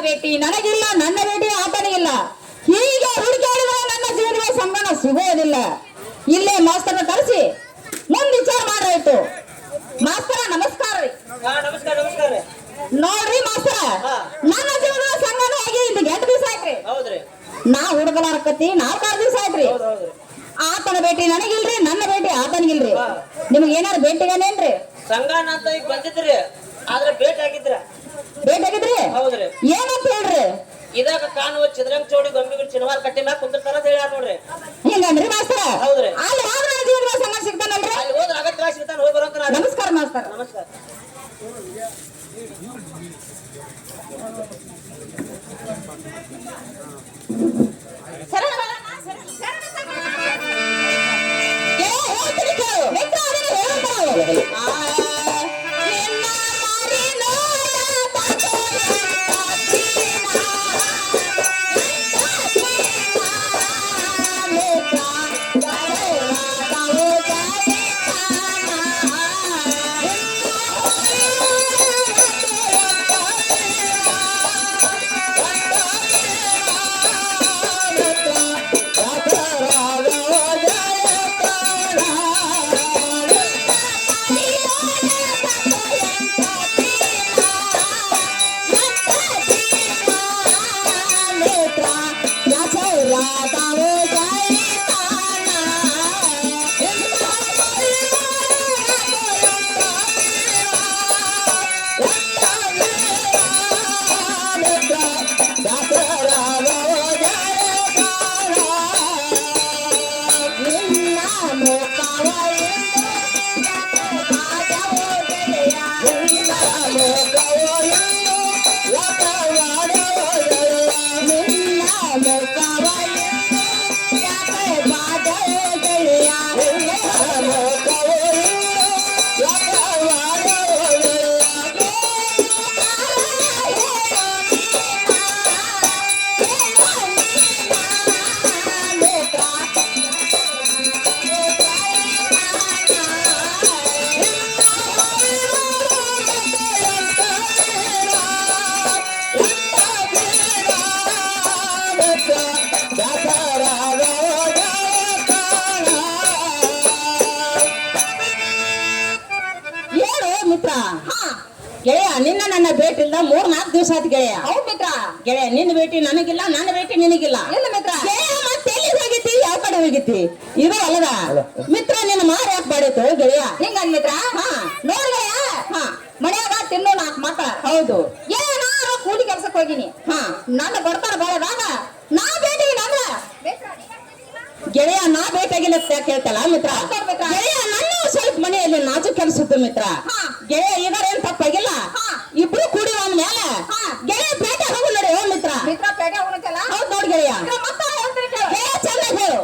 ಭೇಟಿ ನನಗಿಲ್ಲ, ನನ್ನ ಭೇಟಿ ಆತನಿಗಿಲ್ಲ. ಹೀಗೆ ಹುಡುಕಾಡಿದ್ರೆ ನನ್ನ ಜೀವನದ ಸಂಗಣ ಸಿಗೋದಿಲ್ಲ. ಇಲ್ಲೇ ಮಾಸ್ತರ ಕರೆಸಿ ಮುಂದೆ ವಿಚಾರ ಮಾಡ್ರಾಯ್ತು. ಮಾಸ್ತರ ನಮಸ್ಕಾರ ರೀ. ನಮಸ್ಕಾರ ನಮಸ್ಕಾರ ರೀ. ನೋಡ್ರಿ ಮಾಸ್ತರ, ನನ್ನ ಜೀವನದ ಸಂಗಣ ಆಗಿ ಇದು 8 ದಿವಸ ಆಯ್ತ್ರಿ. ಹೌದ್ರಿ. ನಾ ಹುಡುಗಲಾರಕತ್ತಿ 4 ದಿವಸ ಆಯ್ತ್ರಿ. ಆತನ ಭೇಟಿ ನನಗಿಲ್ರಿ, ನನ್ನ ಭೇಟಿ ಆತನಿಗಿಲ್ರಿ. ನಿಮ್ಗೆ ಏನಾರು ಭೇಟಿಗೇನೇನ್ರಿ? ಸಂಗಣ್ಣ ಅಂತ ಈಗ ಬಂದಿದ್ರಿ, ಆದ್ರೆ ಭೇಟಿ ಆಗಿದ್ರ. ಭೇಟಿ ಆಗಿದ್ರಿ? ಹೌದ್ರಿ. ಏನಂತ ಹೇಳ್ರಿ? ಇದಾಗ ಕಾಣುವ ಚಿದ್ರಂಗ್ ಚೋಡಿ ಗೊಂಬಿಗಳು ಚಿನವಾರ ಕಟ್ಟಿ ಮ್ಯಾಗ ಕುಂದಿರ್ತಾರ ಅಂತ ಹೇಳ್ಯಾರ ನೋಡ್ರಿ. ಹಿಂಗಂದ್ರಿ ಮಾಸ್ತರ? ಹೌದ್ರಿ. ಅಲ್ಲಿ ಹೋದ್ರೆ ನನ್ನ ಜೀವನದ ಸಂಗಣ ಸಿಗ್ತಾನಲ್ರಿ? ಅಲ್ಲಿ ಹೋದ್ರೆ ಅಗತ್ಯ ಸಿಗ್ತಾನ, ಹೋಗಿ ಬರೋಂತ. ನಮಸ್ಕಾರ ಮಾಸ್ತರ. ನಮಸ್ಕಾರ. ಗೆಳೆಯ, ನಿನ್ನ ನನ್ನ ಭೇಟಿ ಇಲ್ಲ 3-4 ದಿವಸ ಆಯ್ತು ಗೆಳೆಯ. ಹೌದು ಮಿತ್ರ. ಗೆಳೆಯ, ನಿನ್ನ ಭೇಟಿ ನನಗಿಲ್ಲ, ನನ್ನ ಭೇಟಿ ನಿನಗಿಲ್ಲ. ಇಲ್ಲ ಮಿತ್ರ. ಗೆಳೆಯ, ಮತ್ತೆ ಎಲ್ಲಿ ಹೋಗಿತಿ, ಯಾವ ಕಡೆ ಹೋಗಿತಿ? ಇದು ಅಲ್ಲದ ಮಿತ್ರ, ನಿನ್ನ ಮಾರ ಯಾಕೆ ಬಾಡಿತು ಗೆಳೆಯ? ಹಿಂಗ ಮಿತ್ರ. ನೋಡ್ ಗೆಳೆಯ, ಮನ್ಯಾಗ ತಿನ್ನು 4 ಮಕ್ಕಳ. ಹೌದು. ನಾನು ಕೂಲಿ ಕೆಲ್ಸಕ್ಕೆ ಹೋಗಿನಿ. ನನ್ನ ಬರ್ತಾರ ಬಾಳದಾಗ ನಾ ಭೇಟಿಗೆ ನನ್ನ ಗೆಳೆಯ, ನಾ ಭೇಟಿಯಾಗಿಲ್ಲ ಯಾಕೆ ಹೇಳ್ತಲ್ಲ ಮಿತ್ರ? ಗೆಳೆಯ, ನನ್ನ ಸ್ವಲ್ಪ ಮನೆಯಲ್ಲಿ ನಾಜು ಕೆಲಸದ್ದು ಮಿತ್ರ. ಗೆಳೆಯ, ಇದರ ಏನ್ ತಪ್ಪಾಗಿಲ್ಲ. ಇಬ್ರು ಕೂಡಿ ಒಂದ್ ಮೇಲೆ ಗೆಳೆಯ ಪೇಟೆ ಹೋಗು ನೋಡಿ. ಓ ಮಿತ್ರ, ಮಿತ್ರ ಪೇಟೆ ಹೋಗಲ್ಲ. ಹೌದು ನೋಡಿ ಗೆಳೆಯ. ಗೆಳೆಯ, ಚೆನ್ನಾಗಿ ಹೇಳು.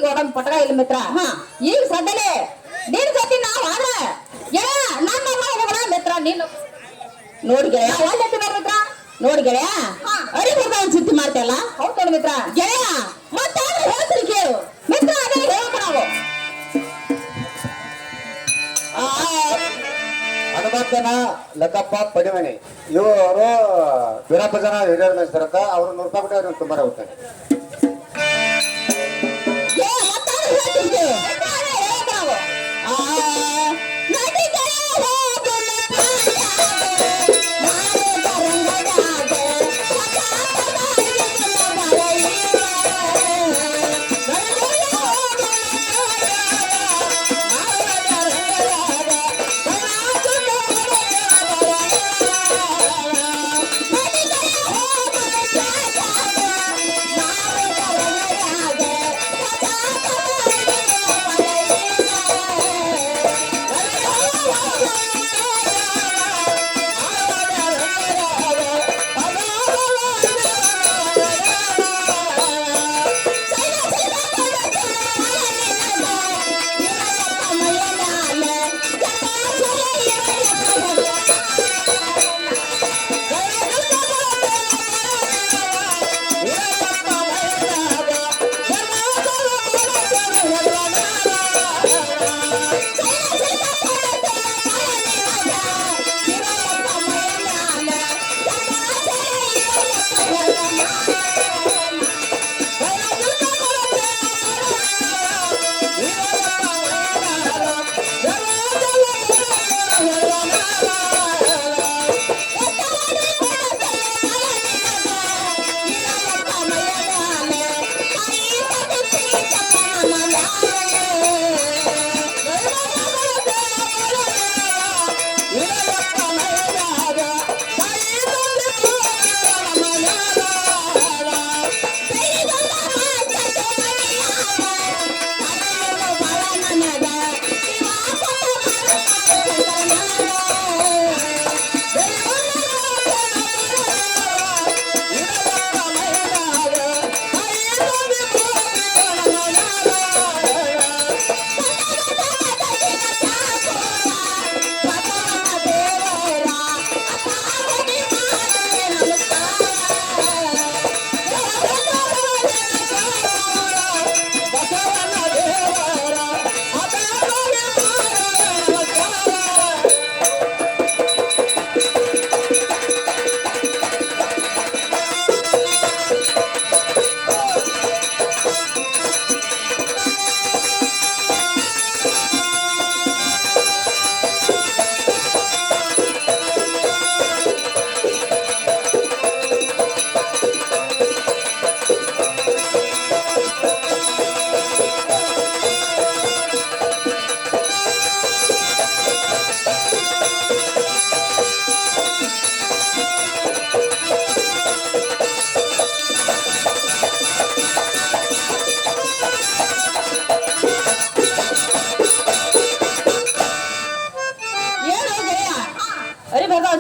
ನೋಡಮ್ ಪಟಕ ಇಲ್ಲ ಮಿತ್ರ ಈಗ ಸದ್ಯಲೆ ನಿನ್ ಜೊತೆ ನಾವ್ ಆದ್ರ ನನ್ನ ಹೋಗೋಣ ಮಿತ್ರ ನೀನು ನೋಡಿ ಗೆಳೆಯ ಮಿತ್ರ ನೋಡಿ ಗೆಳೆಯ ಅರಿ ಒಂದ್ ಸುದ್ದಿ ಮಾಡ್ತಲ್ಲ ಹೌದು ನೋಡಿ ಮಿತ್ರ ಗೆಳೆಯ ಮತ್ತೆ ಹೇಳ್ತೀನಿ ಕೇಳು ಮಿತ್ರ ಅದೇ ಹೇಳ್ಬೇಕು ನಾವು ಹನುಮಂತನ ಲಕ್ಕಪ್ಪ ಪಡಿಮಣಿ ಇವರು ವೀರಪ್ಪ ಜನ ಹಿರಿಯರ ಮೇಸ್ತಾರಂತ ಅವ್ರು 100 ರೂಪಾಯಿ ಕೊಟ್ಟು ಅವ್ರಿಗೆ ತುಂಬಾನೇ ಹೋಗ್ತಾರೆ.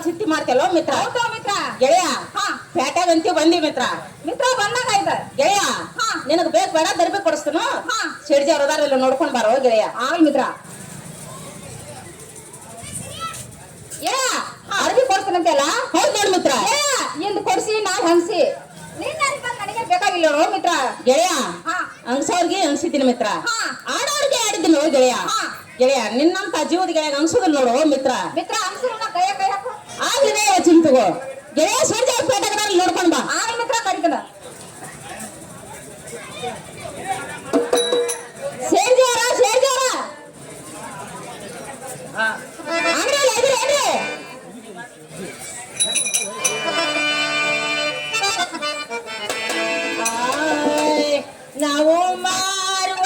ಚಿಂತೆ ಮಾಡ್ತೇಲೋ ಮಿತ್ರ ಮಿತ್ರ ಗೆಳೆಯ ಪೇಟ್ಯಾಗ ಅಂತೀವಿ ಬಂದಿ ಮಿತ್ರ ಮಿತ್ರ ಬಂದಾಗ ಆಯ್ತ ಗೆಳೆಯ ನಿನಗ್ ಬೇಕ್ ಬೇಡ ದರ್ಬಿ ಕೊಡಿಸ್ತಾನು ಶೆಡ್ಜಿ ಅವ್ರ ಅದಾರ ನೋಡ್ಕೊಂಡ್ ಬಾರೋ ಗೆಳೆಯ ಆಗಲ್ ಮಿತ್ರ ಅರ್ಬಿ ಕೊಡ್ತಾನಂತೆಲ್ಲ ಹೌದ್ ನೋಡ್ ಮಿತ್ರ ಇಂದ್ ಕೊಡ್ಸಿ ನಾ ಹಂಸಿ ನನಗೆ ಬೇಕಾಗಿಲ್ಲ ನೋಡು ಮಿತ್ರ ಗೆಳೆಯ ಹಂಗ್ಸವ್ರಿಗೆ ಹಂಸಿದ್ದೀನಿ ಮಿತ್ರ ಆಡೋರ್ಗೆ ಆಡಿದ್ದೀನಿ ನೋಡು ಗೆಳೆಯ ಗೆಳೆಯ ನಿನ್ನಂತ ಜೀವದ ಗೆಳೆಯ ಹಂಸುದಿಲ್ಲ ನೋಡು ಮಿತ್ರ ಮಿತ್ರ ಕೈ ಹಾಕು ಆಗ್ಲಿದೆ ಚಿಂತಗೋ ಗೆಳೆಯ ಸೂರ್ಯ ಪೇಟೆಗಳಲ್ಲಿ ನೋಡ್ಕೊಂಡ್ ಬಾ ಆಗ ಮಿತ್ರ ಕರಿತದ ಸೇರ್ಜವರ ನಾವು ಮಾರುವ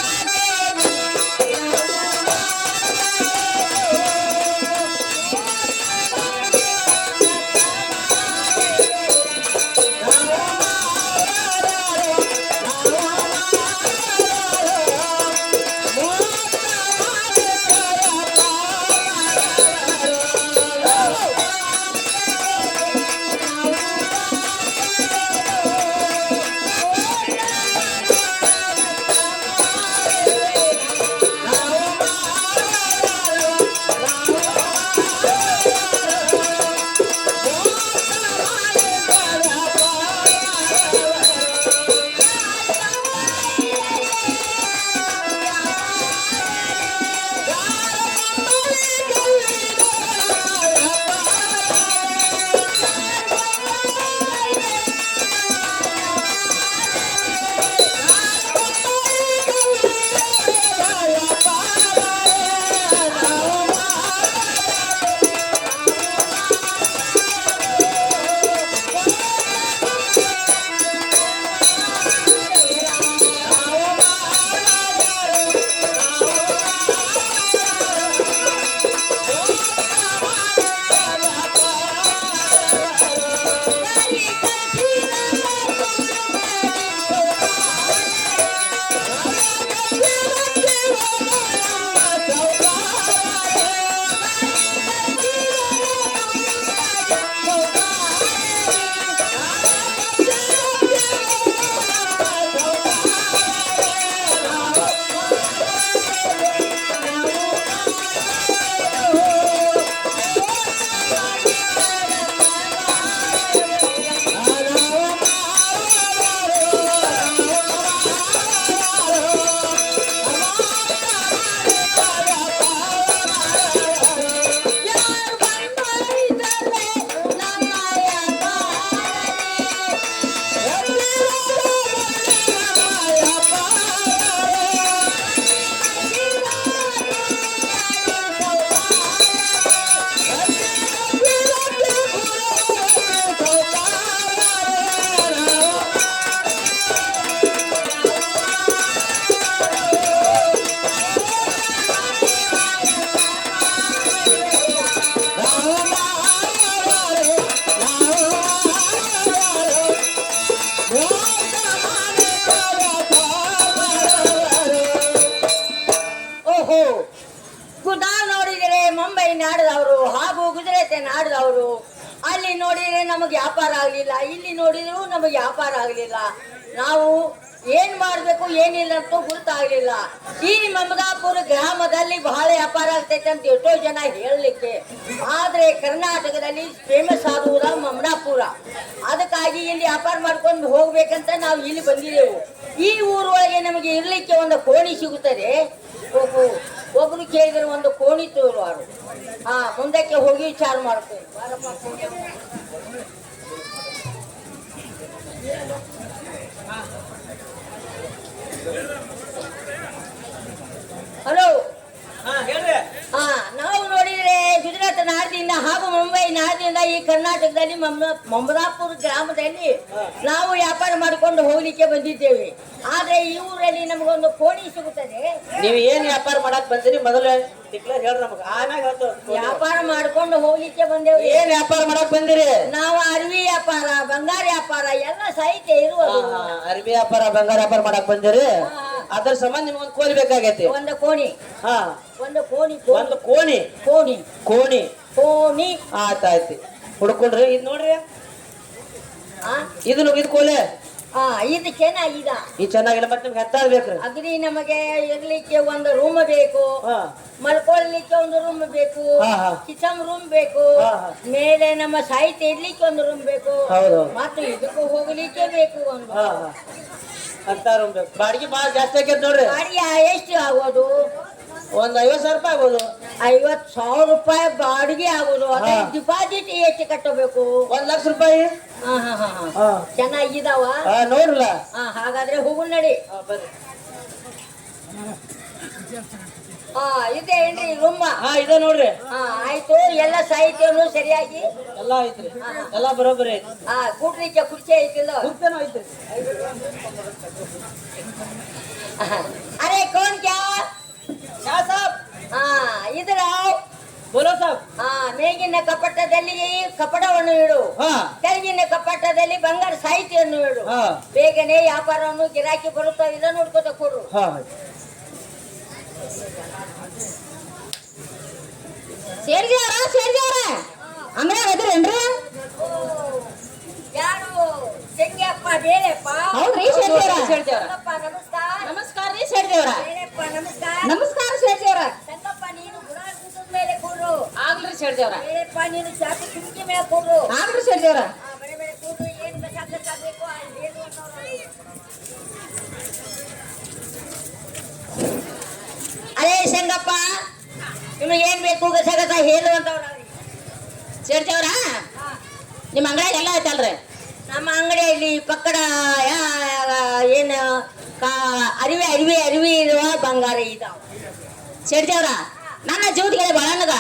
ಓಹೋ ನಾವು ನೋಡಿದರೆ ಮುಂಬೈ ನಾಡದವರು ಹಾಗೂ ಗುಜರಾತ್ ನಾಡದವರು. ಅಲ್ಲಿ ನೋಡಿದರೆ ನಮಗೆ ವ್ಯಾಪಾರ ಆಗಲಿಲ್ಲ, ಇಲ್ಲಿ ನೋಡಿದ್ರು ನಮಗೆ ವ್ಯಾಪಾರ ಆಗಲಿಲ್ಲ. ನಾವು ಏನ್ ಮಾಡ್ಬೇಕು ಏನಿಲ್ಲ ಅಂತ ಗೊತ್ತಾಗ್ಲಿಲ್ಲ. ಈ ಮಮದಾಪುರ ಗ್ರಾಮದಲ್ಲಿ ಬಹಳ ವ್ಯಾಪಾರ ಆಗ್ತೈತೆ ಅಂತ ಎಷ್ಟೋ ಜನ ಹೇಳಲಿಕ್ಕೆ, ಆದ್ರೆ ಕರ್ನಾಟಕದಲ್ಲಿ ಫೇಮಸ್ ಆಗುವುದ ಮಮದಾಪುರ. ಅದಕ್ಕಾಗಿ ಇಲ್ಲಿ ವ್ಯಾಪಾರ ಮಾಡ್ಕೊಂಡು ಹೋಗ್ಬೇಕಂತ ನಾವು ಇಲ್ಲಿ ಬಂದಿದ್ದೆವು. ಈ ಊರೊಳಗೆ ನಮಗೆ ಇರ್ಲಿಕ್ಕೆ ಒಂದು ಕೋಣಿ ಸಿಗುತ್ತದೆ. ಒಬ್ರು ಕೇಳಿದ್ರೆ ಒಂದು ಕೋಣಿ ತೋರುವಾರು. ಮುಂದಕ್ಕೆ ಹೋಗಿ ವಿಚಾರ ಮಾಡ್ತೇವೆ. ಹಲೋ, ಹೇಳ್ರಿ. ನಾವು ನೋಡಿದ್ರೆ ಗುಜರಾತ್ ನಾಡಿನಿಂದ ಹಾಗೂ ಮುಂಬೈ ನಾಡಿನಿಂದ ಈ ಕರ್ನಾಟಕದಲ್ಲಿ ಮಮದಾಪುರ ಗ್ರಾಮದಲ್ಲಿ ನಾವು ವ್ಯಾಪಾರ ಮಾಡಿಕೊಂಡು ಹೋಗ್ಲಿಕ್ಕೆ ಬಂದಿದ್ದೇವೆ. ಆದ್ರೆ ಈ ಊರಲ್ಲಿ ನಮಗೊಂದು ಕೋಣಿ ಸಿಗುತ್ತದೆ. ನೀವ್ ಏನ್ ವ್ಯಾಪಾರ ಮಾಡಕ್ ಬಂದಿರಿ ಮೊದಲು ಟಿಕ್ಲರ್ ಹೇಳ್ರಿ ನಮಗ. ಆಮ್ಯಾಗ ಹೇಳ್ತೇವೆ. ವ್ಯಾಪಾರ ಮಾಡ್ಕೊಂಡು ಹೋಗ್ಲಿಕ್ಕೆ ಬಂದೇವು. ಏನ್ ವ್ಯಾಪಾರ ಮಾಡಕ್ ಬಂದಿರಿ? ನಾವು ಅರವಿ ವ್ಯಾಪಾರ, ಬಂಗಾರ ವ್ಯಾಪಾರ ಎಲ್ಲ ಸಾಹಿತ್ಯ ಇರುವುದು. ಅರ್ಬಿ ವ್ಯಾಪಾರ, ಬಂಗಾರ ವ್ಯಾಪಾರ ಮಾಡಕ್ ಬಂದಿರಿ. ಅದ್ರ ಸಂಬಂಧ ನಿಮ್ಗೊಂದು ಕೋಲಿ ಬೇಕಾಗೈತಿ. ಒಂದು ಕೋಣಿ, ಹಾ, ಒಂದು ಕೋಣಿ, ಒಂದು ಕೋಣಿ, ಕೋಣಿ, ಕೋಣಿ, ಕೋಣಿ. ಆಯ್ತಾಯ್ತಿ. ಹುಡ್ಕೊಂಡ್ರಿ ಇದ್ ನೋಡ್ರಿ, ಇದು ಕೋಲೆ. ಇದು ಚೆನ್ನಾಗಿದ. ಈ ಚೆನ್ನಾಗಿಲ್ಲ, ಮತ್ತೆ ನಿಮ್ಗೆ ಹೆತ್ತಾದ್ ಬೇಕ್ರಿ. ಅಗ್ರಿ ನಮಗೆ ಇರ್ಲಿಕ್ಕೆ ಒಂದು ರೂಮ್ ಬೇಕು, ಮಲ್ಕೊಳ್ಳಿಕ್ಕೆ ಒಂದು ರೂಮ್ ಬೇಕು, ಕಿಚನ್ ರೂಮ್ ಬೇಕು, ಮೇಲೆ ನಮ್ಮ ಸಾಹಿತ್ಯ ಇರ್ಲಿಕ್ಕೆ ಒಂದು ರೂಮ್ ಬೇಕು, ಮತ್ತು ಇದಕ್ಕೂ ಹೋಗ್ಲಿಕ್ಕೆ ಬೇಕು ಒಂದು. ಅಂತ ರೂಮ್ ಬೇಕು. ಬಾಡಿಗೆ ಬಾಳ ಜಾಸ್ತಿ ಆಕೈತಿ ನೋಡ್ರಿ. ಬಾಡಿಗೆ ಎಷ್ಟು ಆಗೋದು? ಒಂದ್ 50,000 ರೂಪಾಯಿ ಆಗ್ಬೋದು. 50,000 ರೂಪಾಯಿ ಬಾಡಿಗೆ ಆಗೋದು. ಅದೇ ಡಿಪಾಸಿಟ್ ಎಷ್ಟು ಕಟ್ಟಬೇಕು? 1,00,000 ರೂಪಾಯಿ. ಚೆನ್ನಾಗಿದಾವ ನೋಡ್ರಲ್ಲ. ಹಾಗಾದ್ರೆ ಹೋಗು ನಡಿ. ಬರ್ರಿ. ಇದೆ ಏನ್ರಿ ರೂಮ್? ಇದೆ ನೋಡ್ರಿ. ಆಯ್ತು, ಎಲ್ಲ ಸಾಹಿತ್ಯನು ಸರಿಯಾಗಿ ಎಲ್ಲ ಐತ್ರಿ, ಎಲ್ಲ ಬರೋಬ್ಬರಿ ಐತಿ. ಕೂಡ್ಲಿಕ್ಕೆ ಕುರ್ಚಿ ಐತಿಲ್ಲ? ಕುರ್ಚೇನೂ ಐತ್ರಿ. ಅರೆ ಕೌನ್ ಕ್ಯಾ? ಇದ್ರ ಬೋಲೋ ಸಾಬ್. ಮೇಗಿನ ಕಪಟದಲ್ಲಿ ಕಪಟವನ್ನು ಇಡು, ಕೆಳಗಿನ ಕಪಟದಲ್ಲಿ ಬಂಗಾರ ಸಾಹಿತ್ಯವನ್ನು ಇಡು. ಬೇಗನೆ ವ್ಯಾಪಾರವನ್ನು ಗಿರಾಕಿ ಬರುತ್ತಾ ಇಲ್ಲ ನೋಡ್ಕೋತ ಕೊಡ್ರು. ಸೇರ್ಜಾರ ಅಂದ್ರೆ ಅದ್ರೇನ್ರಿ? ಯಾರು? ಶೆಂಗ್ಯಪ್ಪ ಬೇರೆಪ್ಪ. ಹೌದ್ರಿ ಸೇರ್ಜಾರ. ನಮಸ್ಕಾರ. ನಮಸ್ಕಾರ ರೀ ಸೇರ್ಜಾರ. ಬೇರೆಪ್ಪ ನಮಸ್ಕಾರ. ನಮಸ್ಕಾರ ಸೇರ್ಜಾರ. ಸಂಗಪ್ಪ ನೀನು ಗುಡಾಲ್ ಕೂತದ ಮೇಲೆ ಕೂರು. ಆಗ್ಲಿ ಸೇರ್ಜಾರ. ಬೇರೆಪ್ಪ ನೀನು ಚಾಪಿ ಕುಂಕಿ ಮೇಲೆ ಕೂರು. ಆಗ್ಲಿ ಸೇರ್ಜಾರ. ಬಡೆ ಬಡೆ ಕೂರು. ಏನ್ ಬೇಕಾಗಬೇಕು ಹೇಳು ಅನ್ನೋರು. ಅರೇ ಸಂಗಪ್ಪ, ನಿಮಗೆ ಏನ್ ಬೇಕು ಗಸಗಸ ಹೇಳುವಂತವ್ರ ಸೇರ್ಜಾವ್ರ, ನಿಮ್ಮ ಅಂಗಡಿಯಾಗ ಎಲ್ಲ ಐತಲ್ರಿ? ನಮ್ಮ ಅಂಗಡಿಯಲ್ಲಿ ಪಕ್ಕಡ ಏನು ಅರಿವಿ ಅರಿವಿ ಅರಿವಿ ಇರುವ ಬಂಗಾರ ಇದಾವ. ಸೇರ್ಜಾವ್ರ, ನನ್ನ ಜೀವದಿಗೆ ಬಾಳ ಅನ್ನದ.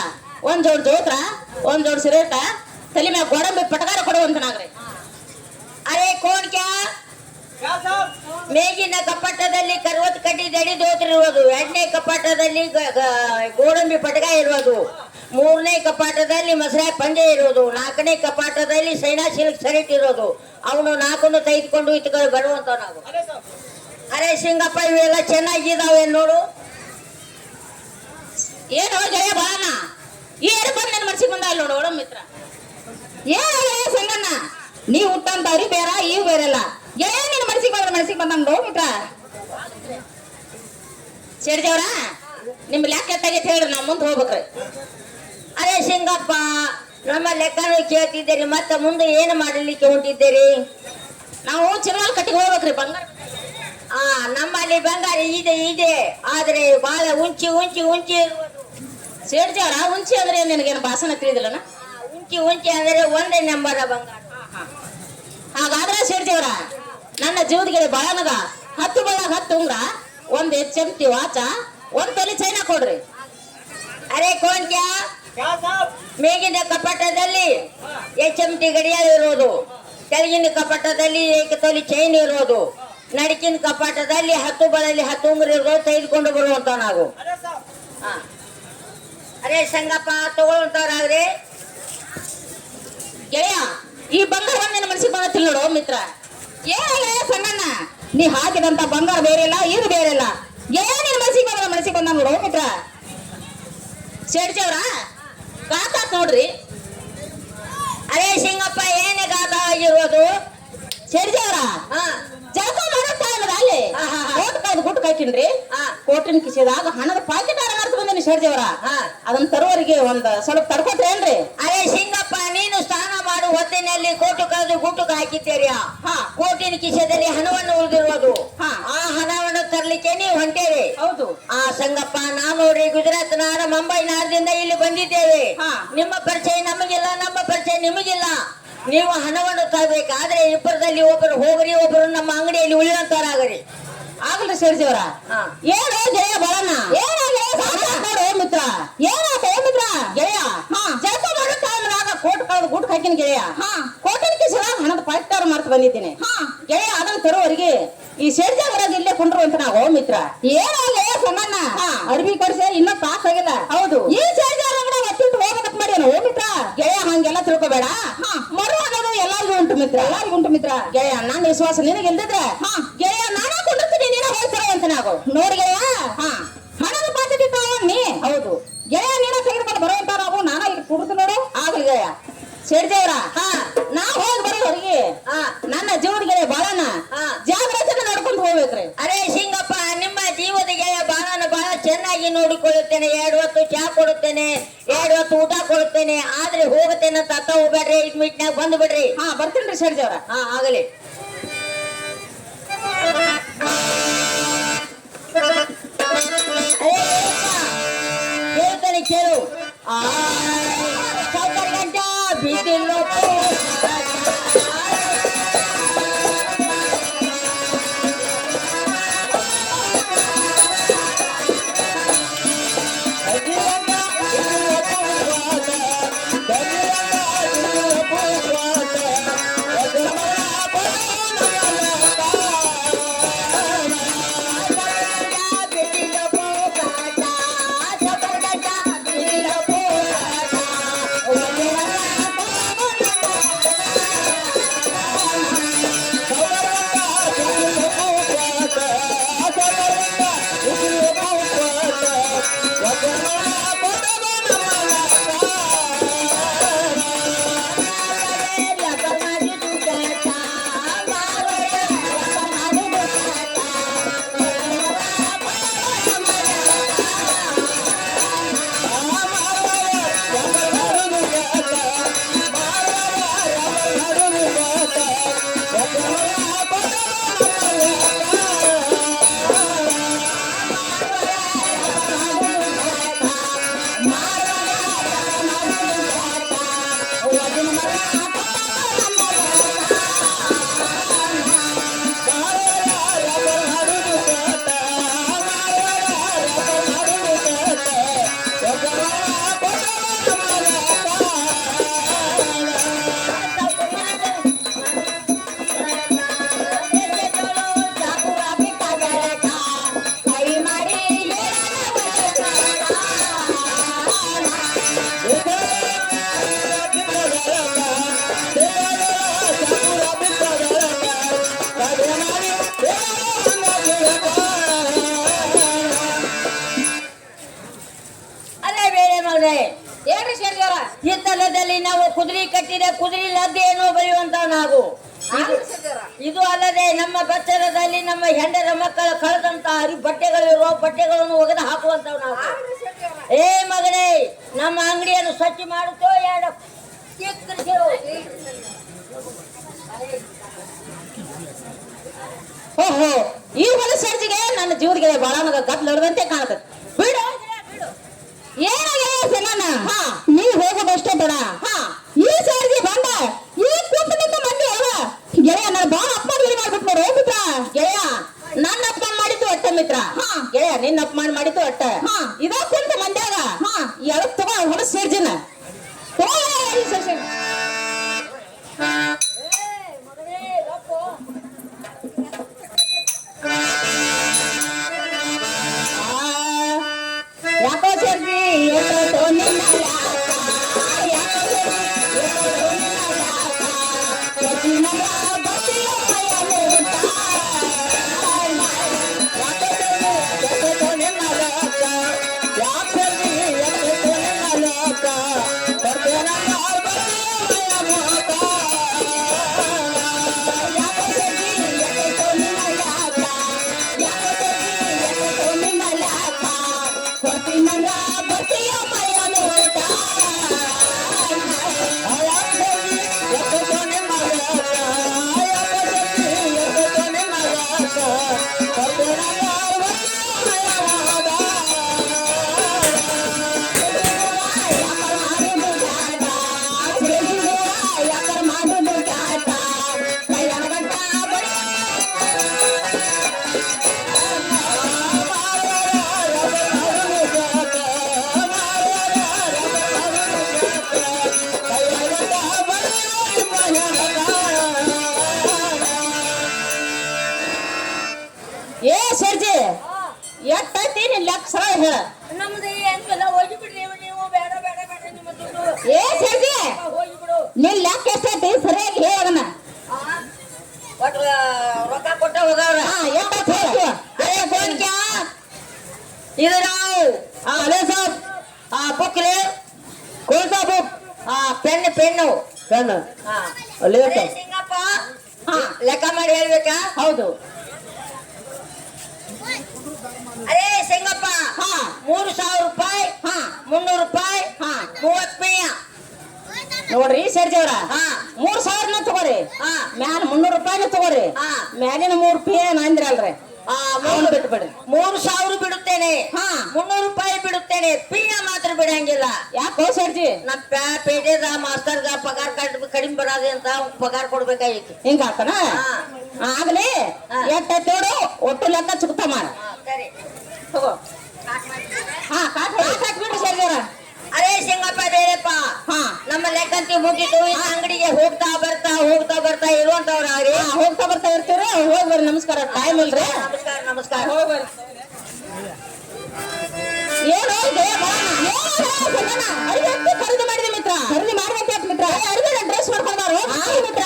ಒಂದ್ ಜೋಡ್ ಜೋತ್ರ, ಒಂದ್ ಜೋಡ್ ಸಿರೇಟ, ತಲೆ ಮ್ಯಾಗ ಗೋಡಂಬಿ ಪಟಕಾರ ಕೊಡುವಂತನಾಗ್ರಿ. ಅರೆ ಕೋಣ್ ಕ್ಯಾ? ಮೇಗಿನ ಕಪಟದಲ್ಲಿ ಕರ್ವತ್ ಕಡ್ಡಿ ದಡಿ ದೋತ್ರಿರುವುದು. ಎರಡನೇ ಕಪಾಟದಲ್ಲಿ ಗೋಡಂಬಿ ಪಟಕ ಇರುವುದು. ಮೂರನೇ ಕಪಾಟದಲ್ಲಿ ಮಸರಾಯಿ ಪಂಜೆ ಇರೋದು. ನಾಲ್ಕನೇ ಕಪಾಟದಲ್ಲಿ ಸೈನಾ ಸಿಲ್ಕ್ ಸರಿಟ್ ಇರೋದು. ಅವನು ನಾಲ್ಕನ್ನು ತೆಗೆದುಕೊಂಡು ಇಟ್ಕೊಂಡು ಬರುವಂತ ನಾವು. ಅರೆ ಸಿಂಗಪ್ಪ, ಇವೆಲ್ಲ ಚೆನ್ನಾಗಿದಾವೆ ನೋಡು. ಏನು ಜಯ ಬಾಳನ ಏನು ಬಂದ್ ನನ್ನ ಮನ್ಸಿಗೆ ಬಂದ ನೋಡು ಓಡಮ್ ಮಿತ್ರ. ಏನ ಸಂಗಣ್ಣ, ನೀ ಹುಟ್ಟಂತವ್ರಿ ಬೇರ, ಇವ್ ಬೇರೆಲ್ಲ. ಏನ್ ನಿನ್ನ ಮನ್ಸಿಗೆ ಬಂದಂಗ ನೋಡ್ ಮಿತ್ರ. ಸೇರ್ಜವ್ರ, ನಿಮ್ ಲೆಕ್ಕ ಎತ್ತಾಗೈತೆ ಹೇಳ್ರಿ, ನಾ ಮುಂದೆ ಹೋಗ್ಬೇಕ್ರಿ. ಅರೆ ಸಿಂಗಪ್ಪ, ನಮ್ಮ ಲೆಕ್ಕನೂ ಕೇಳ್ತಿದ್ದೀರಿ, ಮತ್ತೆ ಮುಂದೆ ಏನು ಮಾಡಲಿಕ್ಕೆ ಹೊಂಟಿದ್ದೀರಿ? ನಾವು ಚಿರವಾಲ್ ಕಟ್ಟಿಗೆ ಹೋಗ್ಬೇಕ್ರಿ ಬಂಗಾರ. ನಮ್ಮಲ್ಲಿ ಬಂಗಾರ ಇದೆ, ಆದ್ರೆ ಬಹಳ ಉಂಚಿ ಉಂಚಿ ಉಂಚಿ ಇರುವುದು. ಸೇರ್ಜವ್ರ, ಉಂಚಿ ಅಂದ್ರೆ ನಿನಗೇನು ಭಾಷಣ ತಿಳಿದಿಲ್ಲನ? ಉಂಚಿ ಉಂಚಿ ಅಂದ್ರೆ ಒಂದೇ ನಂಬರ ಬಂಗಾರ. ಹಾಗಾದ್ರೆ ಸೇರ್ಜವ್ರ, ನನ್ನ ಜೀವದಿಗೆ ಬಾಳನದ 10 ಬಳಗ 10 ಉಂಗ್ರ, ಒಂದ್ ಚಮಚಿ ವಾಚ, ಒಂದ್ ತೊಲಿ ಚೈನಾ ಕೊಡ್ರಿ. ಅರೆ ಕೋನ್ ಕ್ಯಾ? ಮೇಗಿನ ಕಪಟದಲ್ಲಿ ಚಮಚಿ ಗಡಿಯಾರ ಇರೋದು. ಕೆಳಗಿನ ಕಪಟದಲ್ಲಿ ತೊಲಿ ಚೈನ್ ಇರೋದು. ನಡಕಿನ ಕಪಾಟದಲ್ಲಿ 10 ಬಳಲಿ 10 ಉಂಗುರ ಇರೋದು. ತೆಗೆದುಕೊಂಡು ಬರುವಂತ ನಾವು. ಅರೆ ಸಂಗಪ್ಪ, ತಗೊಳ್ಳುವಂತವ್ರಾಗ್ರಿ. ಗೆಳೆಯ, ಈ ಬಂಗಾರ ಒಂದಿನ ಮನ್ಸಿಗೆ ಬಂದಿಲ್ಲ ನೋಡು ಮಿತ್ರ. ಏನಿಲ್ಲ ಸಂಗಣ್ಣ, ನೀ ಹಾಕಿದಂತ ಬಂಗಾರ ಬೇರೆ ಇಲ್ಲ, ಇದು ಬೇರೆ ಇಲ್ಲ. ಏನ್ ನಿನ್ ಮನ್ಸಿಗೆ ಬಂದ ನೋಡು ಮಿತ್ರ. ಶೆಡ್ಜವ್ರ ಕಾತಾತ್ ನೋಡ್ರಿ. ಅರೇ ಸಿಂಗಪ್ಪ ಏನೇ ಗಾತ ಆಗಿರೋದು? ಶೆಡ್ಜವ್ರ ಹಾ ಜಳಕ ಮಾಡೋ ಟೈಮ್ ಅಲ್ಲಿ ಹಾ, ಹಾ, ಹಾ. ಕೋಟ್ ಕಾಯ್ದು ಗುಟ್ಟು ಕಾಯ್ಕಿನ್ರಿ. ಹಾ. ಕೋಟಿನ ಕಿಸಿದಾಗ ಹಣದ ಪಾಕೆಟ್ ಮರ್ತು ಬಂದಿನಿ ಶೆಡ್ಜವ್ರ. ಹಾ. ಅದನ್ನ ತರುವರಿಗೆ ಒಂದ್ ಸ್ವಲ್ಪ ತಡ್ಕೋತ್ರೇನ್ರಿ? ಅರೇ ಸಿಂಗಪ್ಪ ನೀನು ಸ್ನಾನ ಮಾಡು ಹೊತ್ತಿನಲ್ಲಿ ಕೋಟು ಕಳೆದು ಗುಟ್ಟುಕು ಹಾಕಿದ್ದೀರಿ. ಹಾ. ಕೋಟಿನ ಕಿಸೆದಲ್ಲಿ ಹಣವನ್ನು ಉಳಿದಿರುವುದು. ಹಾ. ಆ ಹಣವನ್ನು ತರ್ಲಿಕ್ಕೆ ನೀವು ಹೊಂಟೇರಿ. ಹೌದು. ಆ ಸಂಗಪ್ಪ ನಾವು ನೋಡ್ರಿ ಗುಜರಾತ್ ನಾಡ ಮುಂಬೈ ನಾಡದಿಂದ ಇಲ್ಲಿ ಬಂದಿದ್ದೇವೆ. ಹಾ. ನಿಮ್ಮ ಪರಿಚಯ ನಮಗಿಲ್ಲ, ನಮ್ಮ ಪರಿಚಯ ನಿಮಗಿಲ್ಲ. ನೀವು ಹಣವನ್ನು ತರಬೇಕಾದ್ರೆ ಇಬ್ಬರದಲ್ಲಿ ಒಬ್ಬರು ಹೋಗ್ರಿ, ಒಬ್ಬರು ನಮ್ಮ ಅಂಗಡಿಯಲ್ಲಿ ಉಳಿಯುವಂತವರಾಗರಿ. ಆಗಲ್ರಿ ಶೆಡ್ಜವ್ರ. ಹಾ. ಏನು ಗೆಳೆಯ ಬರೋಣ ನೋಡು ಮಿತ್ರ. ಏನಾತ ಮಿತ್ರ ಗೆಳೆಯ? ಜಳಕ ಮಾಡೋ ಟೈಮ್ನಾಗ ಕೋಟ್ ಕಳೆದು ಗುಟ್ಟು ಹಾಕಿನ ಗೆಳೆಯ. ಕೋಟಿನ ಕಿಸಿದಾಗ ಹಣದ ಪಾಕೆಟ್ ಮರ್ತು ಬಂದಿದ್ದೀನಿ ಗೆಳೆಯ. ಅದನ್ನ ತರುವವರಿಗೆ ಈ ಶೆಡ್ಜವ್ರಾಗ ಇಲ್ಲೇ ಕೊಂಡ್ರು ಅಂತ ನಾವು ಮಿತ್ರ. ಏನಾಗಲೇ ಸಣ್ಣ ಅರ್ಬಿ ಕೊಡ್ಸೆ ಇನ್ನೂ ಪಾಸ್ ಆಗಿಲ್ಲ. ಹೌದು. ಈ ಶೆಡ್ಜವ್ರ ಒತ್ತಿಟ್ಟು ಹೋಗ್ಬೇಕಂತ ಮಾಡ್ಯಾನ ಓ ಮಿತ್ರ. ಗೆಳೆಯ ಹಂಗೆಲ್ಲ ತಿಳ್ಕೊಬೇಡ. ಮರು ಅನ್ನೋದು ಎಲ್ಲರಿಗೂ ಉಂಟು ಮಿತ್ರ, ಎಲ್ಲರಿಗೂ ಉಂಟು ಮಿತ್ರ. ಗೆಳೆಯ ನನ್ನ ವಿಶ್ವಾಸ ನಿನಗೆ ಇಲ್ದಿದ್ರೆ ಗೆಳೆಯ ನಾನಾ ಕೊಂಡಿರ್ತೀನಿ, ನೀನ ಹೋಗ್ತಾರ ಅಂತ ನಾವು ನೋಡಿ ಗೆಳೆಯ. ಹಣದ ಪಾಕೆಟ್ ಇಟ್ಟು ನೀ. ಹೌದು ಗೆಳೆಯ, ನೀನ ತೆಗೆದುಕೊಂಡು ಬರುವಂತ ನಾವು ನಾನಾ ಇಲ್ಲಿ ಕುಡಿದು ನೋಡು. ಆಗ್ಲಿ ಗೆಳೆಯ. ಶೆಡ್ಜವ್ರ ನಾ ಹೋಗಿ ಬರೋವರಿಗೆ ನನ್ನ ಜೀವನ ಗೆಳೆಯ ಬಾಳನ ಜಾಗ್ರತೆ ನೋಡ್ಕೊಂಡು ಹೋಗ್ಬೇಕ್ರಿ. ಅರೇ ಸಿಂಗಪ್ಪ, ನಿಮ್ಮ ಜೀವದ ಗೆಳೆಯ ಬಾಳನ ಬಹಳ ಚೆನ್ನಾಗಿ ನೋಡಿಕೊಳ್ಳುತ್ತೇನೆ. 2 ಹೊತ್ತು ಚಾ ಕೊಡುತ್ತೇನೆ, 2 ಹೊತ್ತು ಊಟ ಕೊಡುತ್ತೇನೆ. ಆದ್ರೆ ಹೋಗುತ್ತೇನೆ ಅಂತ ಅತ್ತ ಹೋಗ್ಬೇಡ್ರಿ, ಇದು ಮೀಟ್ನಾಗ ಬಂದು ಬಿಡ್ರಿ. ಬರ್ತೀನಿ ಶೆಡ್ಜವ್ರ. ಆಗಲಿ. ಹೇಳ್ತಾನೆ ಕೇಳು. ಸೌಕರ್ಯ ಗಂಟ ಬಿದ್ದಿಲ್ಲೋ ಏನ್ರಿ ಶೆಡ್ಜವ್ರ? ಹಿತ್ತಲದಲ್ಲಿ ನಾವು ಕುದುರೆ ಕಟ್ಟಿದ ಕುದುರೆ ಲದ್ದೆ ಏನೋ ಬರೆಯುವಂತ ನಾವು. ಇದು ಅಲ್ಲದೆ ನಮ್ಮ ಬಚ್ಚರದಲ್ಲಿ ನಮ್ಮ ಹೆಂಡರ ಮಕ್ಕಳ ಕಳೆದಂತ ಬಟ್ಟೆಗಳಿರುವ ಬಟ್ಟೆಗಳನ್ನು ಒಗೆದು ಹಾಕುವಂತವ್ ನಾವು. ಏ ಮಗನೇ, ನಮ್ಮ ಅಂಗಡಿಯನ್ನು ಸ್ವಚ್ಛ ಮಾಡುತ್ತೋ ಎರಡು ಓಹೋ, ಈ ಹೊಲ ಸರ್ಜಿಗೆ ನನ್ನ ಜೀವನಿಗೆ ಬಹಳ ಗದ್ದಲ ನಡೆದಂತೆ ಕಾಣುತ್ತೆ. ಬಿಡು ಏನಾಗಿದೆ ನನ್ನ ನೀ ಹೋಗೋದಷ್ಟೇ ಬೇಡ. ಈ ಸರ್ಜಿ ಬಂದ ಈ ಕುಟುಂಬದ ಮಂದಿ ಅಲ್ಲ ಗೆಳೆಯ. ನಾನು ಬಹಳ ಅಪಮಾನ ಮಾಡ್ಬಿಟ್ಟು ನೋಡು ಮಿತ್ರ. ಗೆಳೆಯ ನನ್ನ ಅಪಮಾನ ಮಾಡಿದ್ದು ಅಟ್ಟ ಮಿತ್ರ. ಗೆಳೆಯ ನಿನ್ನ ಅಪಮಾನ ಮಾಡಿದ್ದು ಅಟ್ಟ. ಇದ ಕುಂತ ಮಂದ್ಯಾಗ ಎಳಕ್ ತಗೋ ಹೊಲ ಸರ್ಜಿನ ಯಾಕೋ ಸರ್ಜಿ ನಂಗ ಬರ್ತೀಯ ಮೈಯ ನೋಟ ಏ ಸರ್ಜಿ ಎಟ್ಟೈತಿ ನಿನ್ ಲೆಕ್ಕ ಸರ ಹೇಳ ನಮ್ದು ಏನಿಲ್ಲ ಹೋಗಿ ಬಿಡ್ರಿ ನೀವು ಬೇಡ ಬೇಡ ಬೇಡ ನಿಮ್ಮ ದುಡ್ಡು ಏ ಸರ್ಜಿ ಹೋಗಿ ಬಿಡು ನಿನ್ ಲೆಕ್ಕ ಎಷ್ಟೈತಿ ಸರಿಯಾಗಿ ಹೇಳ ಅದನ್ನ ಒಟ್ಟು ರೊಕ್ಕ ಕೊಟ್ಟ ಹೋಗವ್ರ ಹಾ ಎಷ್ಟೈತಿ ಹೇಳು ಅರೆ ಬೋನ್ ಕ್ಯಾ ಇದು ನಾವು ಅಲೇ ಸಾಬ್ ಬುಕ್ ರೀ ಕೋನ್ ಸಾ ಬುಕ್ ಪೆನ್ನು ಪೆನ್ನು ಕಣ್ಣ ಹಾ ಅಲ್ಲೇ ಅರೆ ಸಿಂಗಪ್ಪ ಲೆಕ್ಕ ಮಾಡಿ ಹೇಳ್ಬೇಕಾ ಹೌದು ಅರೇ ಸಿಂಗಪ್ಪ ಹಾ 3,000 ರೂಪಾಯಿ ಹಾ 300 ರೂಪಾಯಿ ಹಾ 30 ಪೈಯ ನೋಡ್ರಿ ಸರ್ಜಿ ಅವ್ರ ಹಾ 3,000ನ ತಗೋರಿ ಹಾ ಮ್ಯಾಲ 300 ರೂಪಾಯಿನ ತಗೋರಿ ಹಾ ಮ್ಯಾಲಿನ 3 ರೂಪಾಯಿ ಅಂದ್ರಲ್ರಿ ಅವ್ನು ಬಿಟ್ಟು ಬಿಡ್ರಿ 3,000 ಬಿಡುತ್ತೇನೆ ಹಾ 300 ರೂಪಾಯಿ ಬಿಡುತ್ತೇನೆ ಪಿಯ ಮಾತ್ರ ಬಿಡಂಗಿಲ್ಲ ಯಾಕೋ ಸರ್ಜಿ ನಮ್ಮ ಪೇಟೆದ ಮಾಸ್ತರ್ಗ ಪಗಾರ ಕಡಿಮೆ ಬರೋದು ಅಂತ ಅವ್ನ್ ಪಗಾರ ಕೊಡ್ಬೇಕಾಗಿತ್ತು ಹಿಂಗಾತನ ಹಾ ಆಗ್ಲಿ ಹಾ. ಎಟ್ಟೈತಿ ನೋಡು ಒಟ್ಟು ಲೆಕ್ಕ ಚುಕ್ತ ಮಾಡ ಸರಿ ತಗೋ ಹಾ ಹಾಕ್ಬಿಡ್ರಿ ಸರ್ಜಿ ಅವ್ರ ಅರೇ ಸಿಂಗಪ್ಪ ಬೇರೆಪ್ಪ ಹಾ ನಮ್ಮ ಲೆಕ್ಕಂತಿ ಮುಗಿತು ಈ ಅಂಗಡಿಗೆ ಹೋಗ್ತಾ ಬರ್ತಾ ಇರುವಂತವ್ರ ಹಾ, ಹೋಗ್ತಾ ಬರ್ತಾ ಇರ್ತೀವ್ರಿ ಹೋಗಿ ಬರ್ರಿ ನಮಸ್ಕಾರ ಟೈಮ್ ಇಲ್ರಿ ನಮಸ್ಕಾರ ನಮಸ್ಕಾರ ಹೋಗಿ ಬರ್ರಿ ಏನು ಅರಿವಿ ಖರೀದಿ ಮಾಡಿದೆ ಮಿತ್ರ ಖರೀದಿ ಮಾಡ್ಬೇಕಾಯ್ತು ಮಿತ್ರ ಅರಿವಿ ಡ್ರೆಸ್ ಮಾಡ್ಕೊಂಡಾರು ಮಿತ್ರ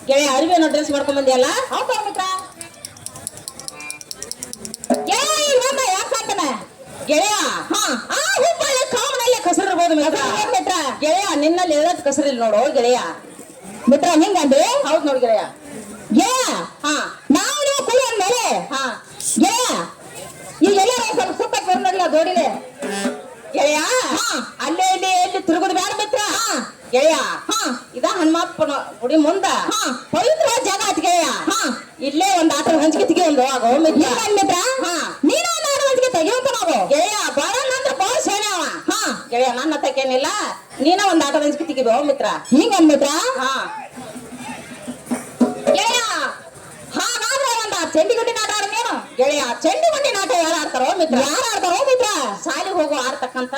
ಗೆಳೆಯ ಅರಿವೇನೋ ಡ್ರೆಸ್ ಮಾಡ್ಕೊಂಡ್ ಬಂದಿಯಲ್ಲ ಹೌದಾ ಮಿತ್ರ ಯಾಕಂತಾನ ಗೆಳೆಯ ಹಾ ಆ ಹುಬ್ಬಳ್ಳಿ ಕಾಮನಲ್ಲೇ ಕಸರಿರ್ಬೋದು ಮಿತ್ರ ಗೆಳೆಯ ನಿನ್ನಲ್ಲಿ ಎಳತ್ ಕಸರಿಲ್ಲ ನೋಡು ಗೆಳೆಯ ಮಿತ್ರ ಹಿಂಗಂದ್ರೆ ಹೌದ್ ನೋಡಿ ಗೆಳೆಯ ಗೆಳೆಯ ಹಾ ನಾವು ನೀವು ಕುಳಿ ಅಂದ್ಮೇಲೆ ಹಾ ಗೆಳೆಯ ಈಗ ಎಲ್ಲಾರು ಸ್ವಲ್ಪ ಸುತ್ತ ಬಂದಿಲ್ಲ ದೊಡಿಲೆ ಗೆಳೆಯ ಹಾ ಅಲ್ಲೇ ಇಲ್ಲಿ ಎಲ್ಲಿ ತಿರುಗುದು ಬೇಡ ಮಿತ್ರ ಗೆಳೆಯ ಹಾ ಇದ ಹನುಮಪ್ಪನ ಗುಡಿ ಮುಂದ ಹಾ ಪವಿತ್ರ ಜಾಗ ಆಯ್ತು ಗೆಳೆಯ ಹಾ ಇಲ್ಲೇ ಒಂದ್ ಆಟದ ಹಂಚಿಕೆ ತೆಗಿಯೊಂದು ಆಗೋ ಮಿತ್ರ ಹಾ ನೀನು ಒಂದು ಆಟದ ಹಂಚಿಕೆ ತೆಗಿಯೋಂತ ನಾವು ಗೆಳೆಯ ಬಾಳ ನಂದ್ರ ಬಾಳ ಸೇನವ ಹಾ ಗೆಳೆಯ ನನ್ನ ತಕ್ಕೇನಿಲ್ಲ ನೀನ ಒಂದ್ ಆಟದ ಹಂಚಿಕೆ ತೆಗಿದು ಮಿತ್ರ ಹಿಂಗ ಮಿತ್ರ ಹಾ ಗೆಳೆಯ ಹಾಗಾದ್ರೆ ಒಂದ ಚೆಂಡಿಗುಂಡಿ ನಾಟ ಆಡನೇನು ಗೆಳೆಯ ಚೆಂಡಿಗುಂಡಿ ನಾಟ ಯಾರು ಆಡ್ತಾರೋ ಮಿತ್ರ ಯಾರು ಆಡ್ತಾರೋ ಮಿತ್ರ ಶಾಲೆಗೆ ಹೋಗೋ ಆಡ್ತಕ್ಕಂತ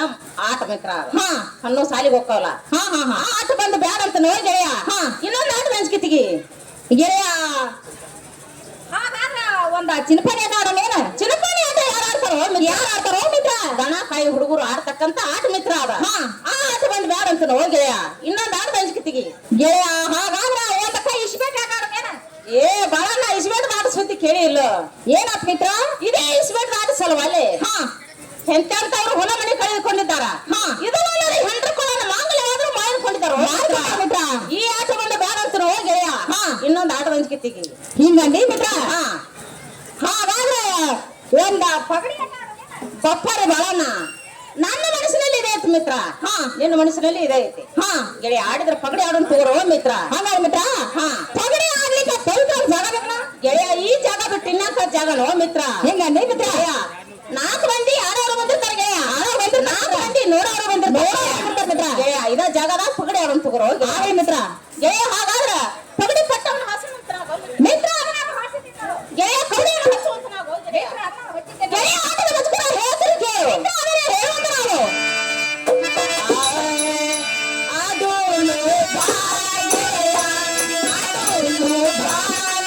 ಆಟ ಮಿತ್ರ ಹಾ ಅನ್ನೋ ಶಾಲೆಗೆ ಹೋಗ್ತಾವಲ್ಲ ಹಾ ಹಾ ಹಾ ಆಟ ಬಂದು ಬ್ಯಾಡ ಅಂತ ನೋಡಿ ಗೆಳೆಯ ಹಾ ಇನ್ನೊಂದು ಆಟದ ಹಂಚಿಕೆ ತೆಗಿ ಗೆಳೆಯ ಹಾಗಾದ್ರೆ ಒಂದ ಚಿನ್ನಪಾಣಿ ಆಟ ಆಡೋನೇನು ಚಿನ್ನಪಾಣಿ ಆಟ ಯಾರು ಆಡ್ತಾರೋ ಮಿತ್ರ ದನ ಕಾಯಿ ಹುಡುಗರು ಆಡ್ತಕ್ಕಂತ ಆಟ ಮಿತ್ರ ಅದ ಹಾ ಆ ಆಟ ಬಂದು ಬ್ಯಾಡ ಅಂತ ನೋಡಿ ಗೆಳೆಯ ಇನ್ನೊಂದು ಆಟದ ಹಂಚಿಕೆ ತೆಗಿ ಗೆಳೆಯ ಹಾಗಾದ್ರೆ ಒಂದ ಕೈ ಇಸ್ಬೇಕ ಆಟ ಆಡೋನೇನು ಏ ಬಾಳಣ್ಣ ಇಸ್ಬೇಟ್ ಆಟ ಸುದ್ದಿ ಕೇಳಿ ಇಲ್ಲ ಏನಾತ್ ಮಿತ್ರ ಇದೇ ಇಸ್ಬೇಟ್ ಆಟ ಸಲುವಲ್ಲಿ ಹಾ ಎಂತೆಂತವ್ರು ಹೊಲ ಮನೆ ಕಳೆದುಕೊಂಡಿದ್ದಾರ ಹಾ ಇದನ್ನ ಹೆಂಡ್ರು ಕೂಡ ಮಾಂಗಲ್ಯವಾದ್ರೂ ಮಾಡಿಕೊಂಡಿದ್ದಾರ ಮಿತ್ರ ಈ ಆಟ ಬಂದು ಬೇಡ ಅಂತ ಗೆಳೆಯ ಹಾ ಇನ್ನೊಂದು ಆಟದ ಹಂಚಿಕೆ ತೆಗಿ ಹಿಂಗಂಡಿ ಮಿತ್ರ ಹಾ ಹಾಗಾದ್ರೆ ಒಂದ ಪಗಡಿ ಬಪ್ಪರೆ ಬಾಳಣ್ಣ ನನ್ನ ಮನಸ್ಸಿನಲ್ಲಿ ಇದೆ ಐತಿ ಮಿತ್ರ ಹಾ ನಿನ್ನ ಮನಸ್ಸಿನಲ್ಲಿ ಇದೆ ಐತಿ ಹಾ ಗೆಳೆಯ ಆಡಿದ್ರೆ ಪಗಡಿ ಆಡೋನ್ ತಗೋರೋ ಮಿತ್ರ ಹಾಗಾದ್ರೆ ಮಿತ್ರ ಹಾ ಪಗಡಿ ಆಡ್ಲಿಕ್ಕೆ ಪವಿತ್ರ ಜಾಗ ಬೇಕಲ್ಲ ಗೆಳೆಯ ಈ ಜಾಗ ಬಿಟ್ಟು ಇನ್ನೊಂದ್ ಜಾಗನೋ ಮಿತ್ರ ಹೆಂಗಂಡಿ ಮಿತ್ರ ನಾಲ್ಕು ಮಂದಿ ಆಡೋರು ಬಂದಿರ್ತಾರೆ ಗೆಳೆಯ ಆಡೋರು ಬಂದಿರ್ತಾರೆ 4 ಮಂದಿ ನೋಡೋರು ಬಂದಿರ್ತಾರೆ ಮಿತ್ರ ಗೆಳೆಯ ಇದ ಜಾಗದಾಗ ಪಗಡಿ ಆಡೋನ್ ತಗೋರೋ ಮಿತ್ರ ಗೆಳೆಯ ಹಾಗಾದ್ರೆ ಪಗಡಿ ಪಟ್ಟವನ್ನ ಹಾಸು ಮಿತ್ರ ಗೆಳೆಯ ಕೌಡಿ ಹಚ್ಚುವಂತ ನಾವು ಗೆಳೆಯ ಆಟದ ಬಚ್ಕರ ಹೇಳ್ತೀರಿ ಕೇಳು ಹೇಳುವಂತ ನಾವು ಅದೋನು ಭಾಗ್ಯ ಅದೋನು ಭಾಗ್ಯ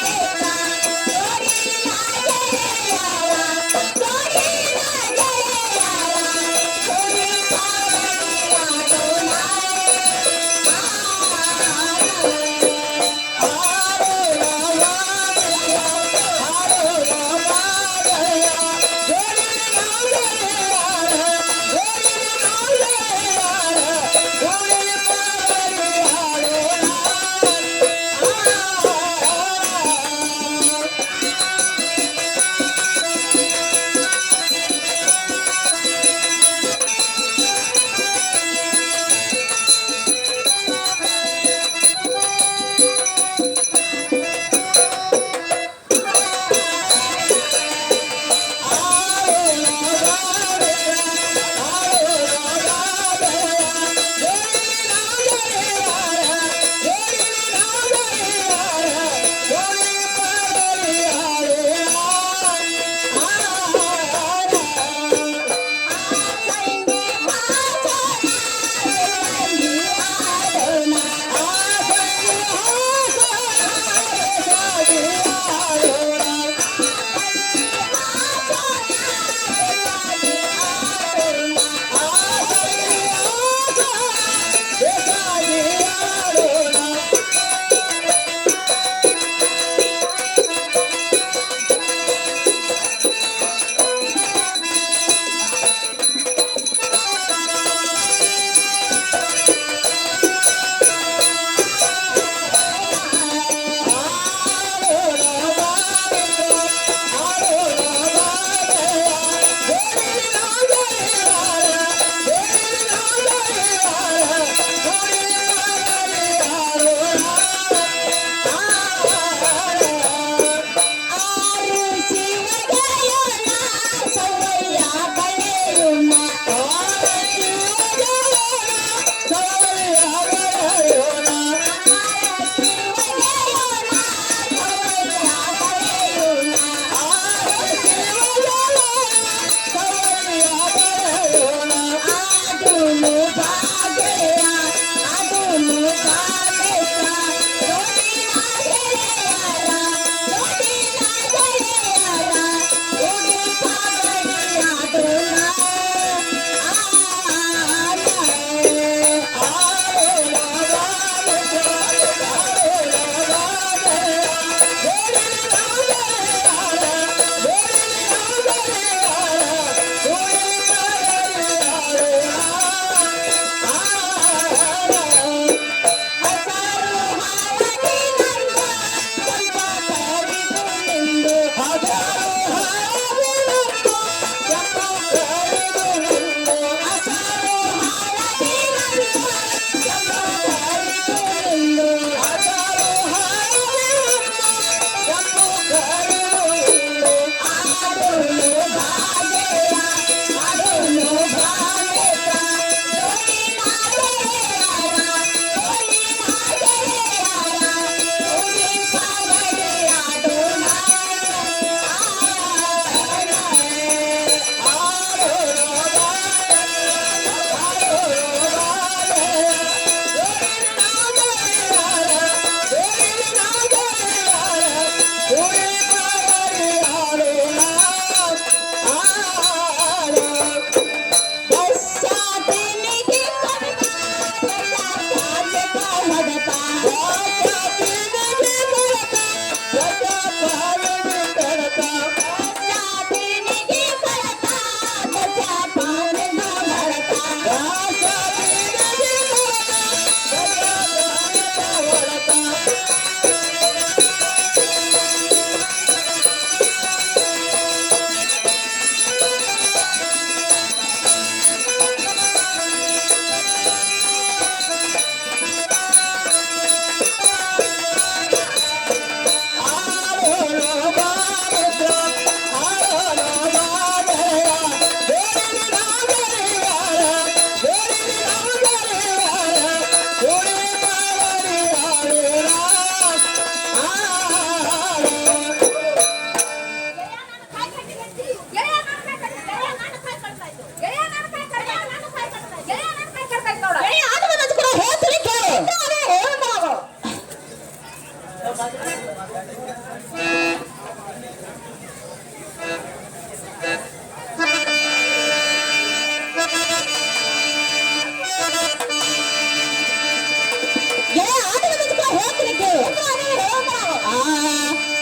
ಗೆಳೆಯ ಆಟದ ಬಿಚ್ಕೊ ಹೇಳ್ತಿರಕ್ಕೆ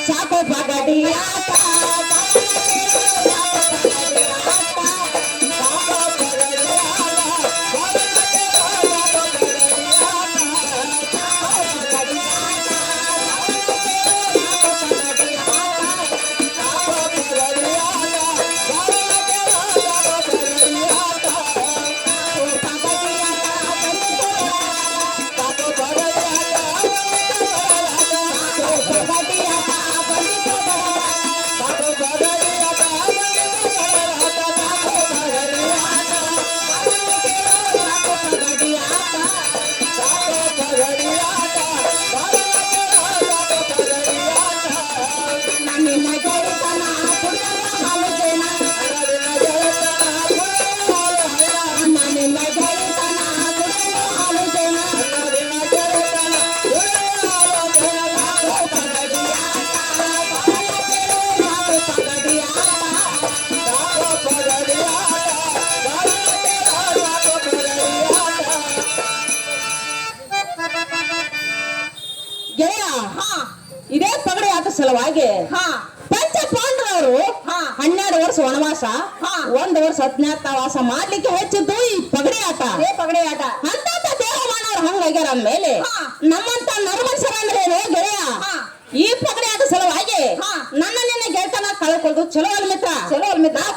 ಸಾಕೋ ಪಗಡಿ ಆಟ ಗೆಳೆಯ ಇದೇ ಪಗಡಿ ಆಟ ಸಲುವಾಗಿ ಪಂಚ ಪಾಂಡವರು 12 ವರ್ಷ ವನವಾಸ 1 ವರ್ಷ ಅಜ್ಞಾತವಾಸ ಮಾಡ್ಲಿಕ್ಕೆ ಹೆಚ್ಚಿದ್ದು ಈ ಪಗಡಿ ಆಟ ಅಂತ ದೇವಮಾನವ್ರು ಹಂಗಾಗ್ಯಾರ ಅಂದ್ಮೇಲೆ ನಮ್ಮಂತ ನರಮನುಷ್ಯರ ಅಂದ್ರೆ ಗೆಳೆಯ ಈ ಪಗಡಿ ಆಟ ಸಲುವಾಗಿ ನನ್ನ ನಿನ್ನ ಗೆಳತನ ಕಳ್ಕೊಳ್ಳೋದು ಚಲೋ ಅಲ್ ಮಿತ್ರ ನಾವು